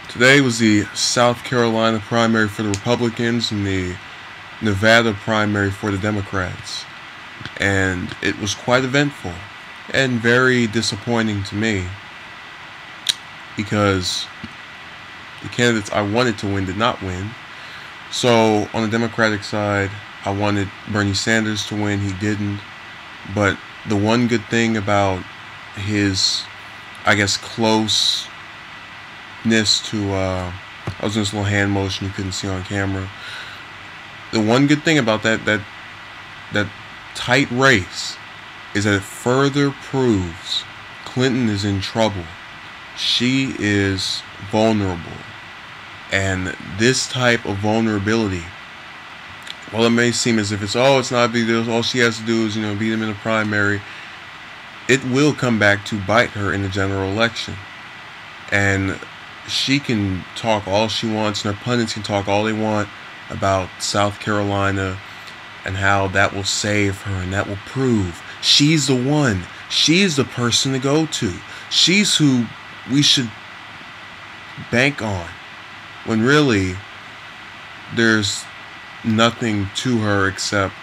Today was the South Carolina primary for the Republicans and the Nevada primary for the Democrats. And it was quite eventful and very disappointing to me because the candidates I wanted to win did not win. So on the Democratic side, I wanted Bernie Sanders to win. He didn't. But the one good thing about his, closeness to, I was doing this little hand motion you couldn't see on camera. The one good thing about that tight race is that it further proves Clinton is in trouble. She is vulnerable. And this type of vulnerability, while it may seem as if it's not a big deal, all she has to do is, beat him in a primary, it will come back to bite her in the general election. And she can talk all she wants, and her pundits can talk all they want about South Carolina and how that will save her and that will prove she's the one. She's the person to go to. She's who we should bank on. When really, there's nothing to her except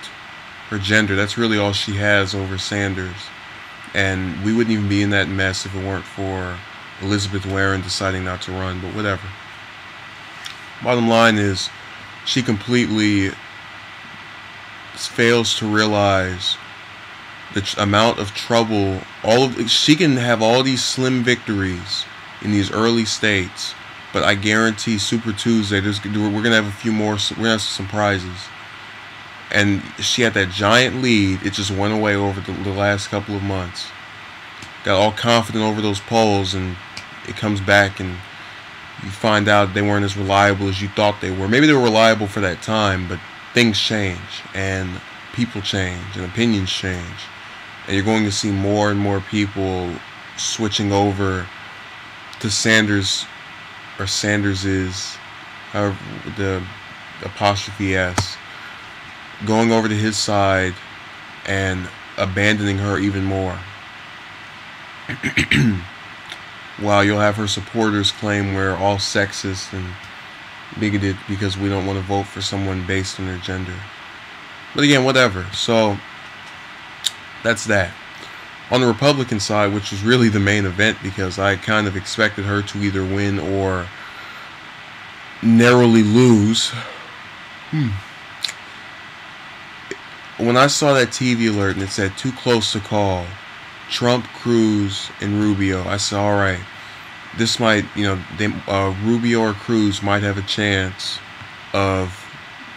her gender. That's really all she has over Sanders. And we wouldn't even be in that mess if it weren't for Elizabeth Warren deciding not to run, but whatever. Bottom line is, she completely fails to realize the amount of trouble. She can have all these slim victories in these early states, but I guarantee Super Tuesday, we're gonna have a few more. We're gonna have some surprises. And she had that giant lead. It just went away over the last couple of months. Got all confident over those polls, and it comes back, and you find out they weren't as reliable as you thought they were. Maybe they were reliable for that time, but things change, and people change, and opinions change. And you're going to see more and more people switching over to Sanders, or Sanders's, however, the apostrophe S, going over to his side and abandoning her even more. While you'll have her supporters claim we're all sexist and bigoted because we don't want to vote for someone based on their gender. But again, whatever. So that's that. On the Republican side, which was really the main event, because I kind of expected her to either win or narrowly lose. When I saw that TV alert and it said too close to call, Trump, Cruz, and Rubio, I said, all right, this might, Rubio or Cruz might have a chance of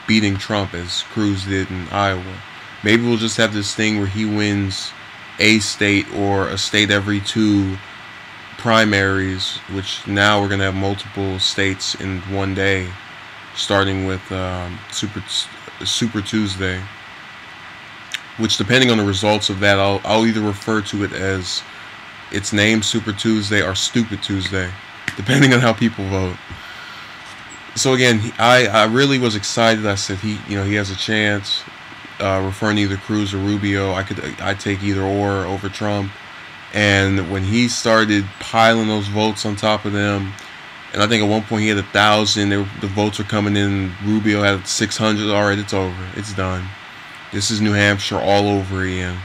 beating Trump as Cruz did in Iowa. Maybe we'll just have this thing where he wins a state or a state every two primaries, which now we're going to have multiple states in one day, starting with Super Tuesday. Which, depending on the results of that, I'll either refer to it as its name Super Tuesday or Stupid Tuesday, depending on how people vote. So again, I really was excited. I said he has a chance. Referring to either Cruz or Rubio, I'd take either or over Trump. And when he started piling those votes on top of them, and I think at one point he had 1,000. The votes were coming in. Rubio had 600. All right, it's over. It's done. This is New Hampshire all over again.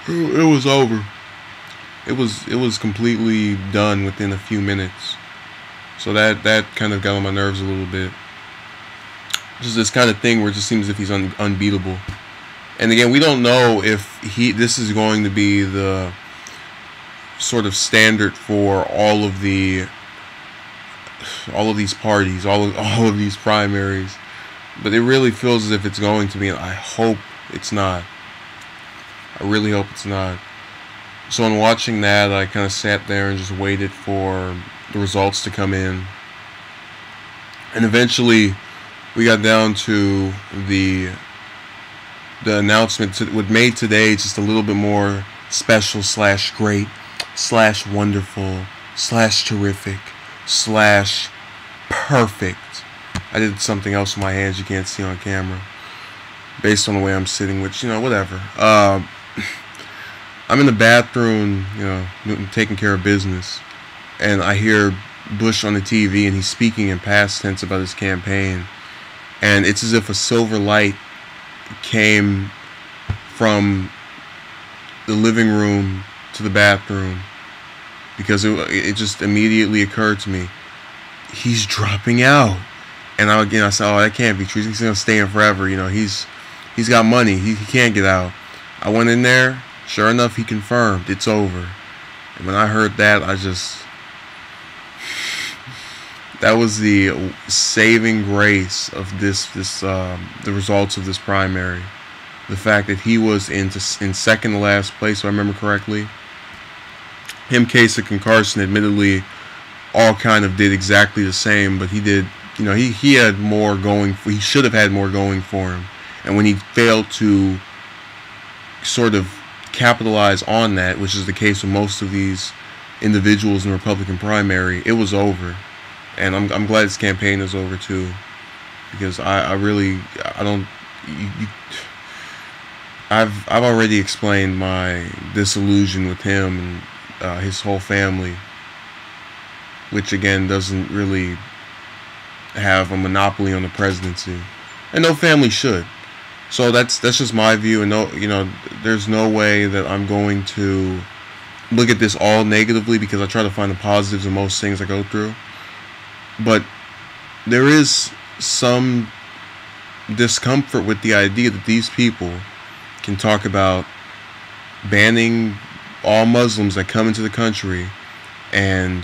It was over. It was completely done within a few minutes. So that kind of got on my nerves a little bit. Just this kind of thing where it just seems as if he's unbeatable. And again, we don't know if this is going to be the sort of standard for all of these parties, all of these primaries. But it really feels as if it's going to be, and I hope it's not. I really hope it's not. So in watching that, I kind of sat there and just waited for the results to come in. And eventually, we got down to the announcement was made today, just a little bit more special / great / wonderful / terrific / perfect. I did something else with my hands you can't see on camera, based on the way I'm sitting, which, whatever. I'm in the bathroom, taking care of business, and I hear Bush on the TV, and he's speaking in past tense about his campaign, and it's as if a silver light came from the living room to the bathroom, because it just immediately occurred to me, he's dropping out. And I said, oh, that can't be true. He's gonna stay in forever. He's got money. He can't get out. I went in there. Sure enough, he confirmed it's over. And when I heard that, that was the saving grace of the results of this primary. The fact that he was in second to last place, if I remember correctly. Him, Kasich, and Carson, admittedly, all kind of did exactly the same, but he did. He had more going. He should have had more going for him, and when he failed to sort of capitalize on that, which is the case with most of these individuals in the Republican primary, it was over. And I'm glad his campaign is over too, because I don't. I've already explained my disillusion with him and his whole family, which again doesn't really have a monopoly on the presidency, and no family should. So that's just my view, and there's no way that I'm going to look at this all negatively, because I try to find the positives in most things I go through. But there is some discomfort with the idea that these people can talk about banning all Muslims that come into the country and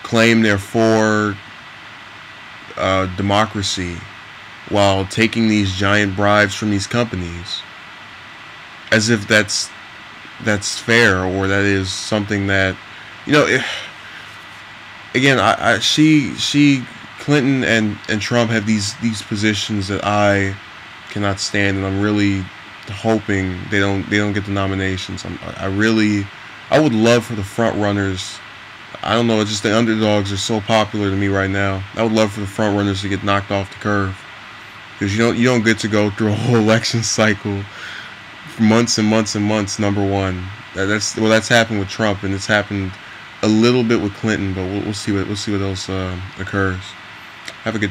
claim they're for democracy, while taking these giant bribes from these companies, as if that's fair, or that is something that, again, she Clinton and Trump have these positions that I cannot stand, and I'm really hoping they don't get the nominations. I would love for the front runners. I don't know, it's just the underdogs are so popular to me right now. I would love for the front runners to get knocked off the curve, because you don't get to go through a whole election cycle for months and months and months. Number one, that's happened with Trump, and it's happened a little bit with Clinton, but we'll see what else occurs. Have a good day.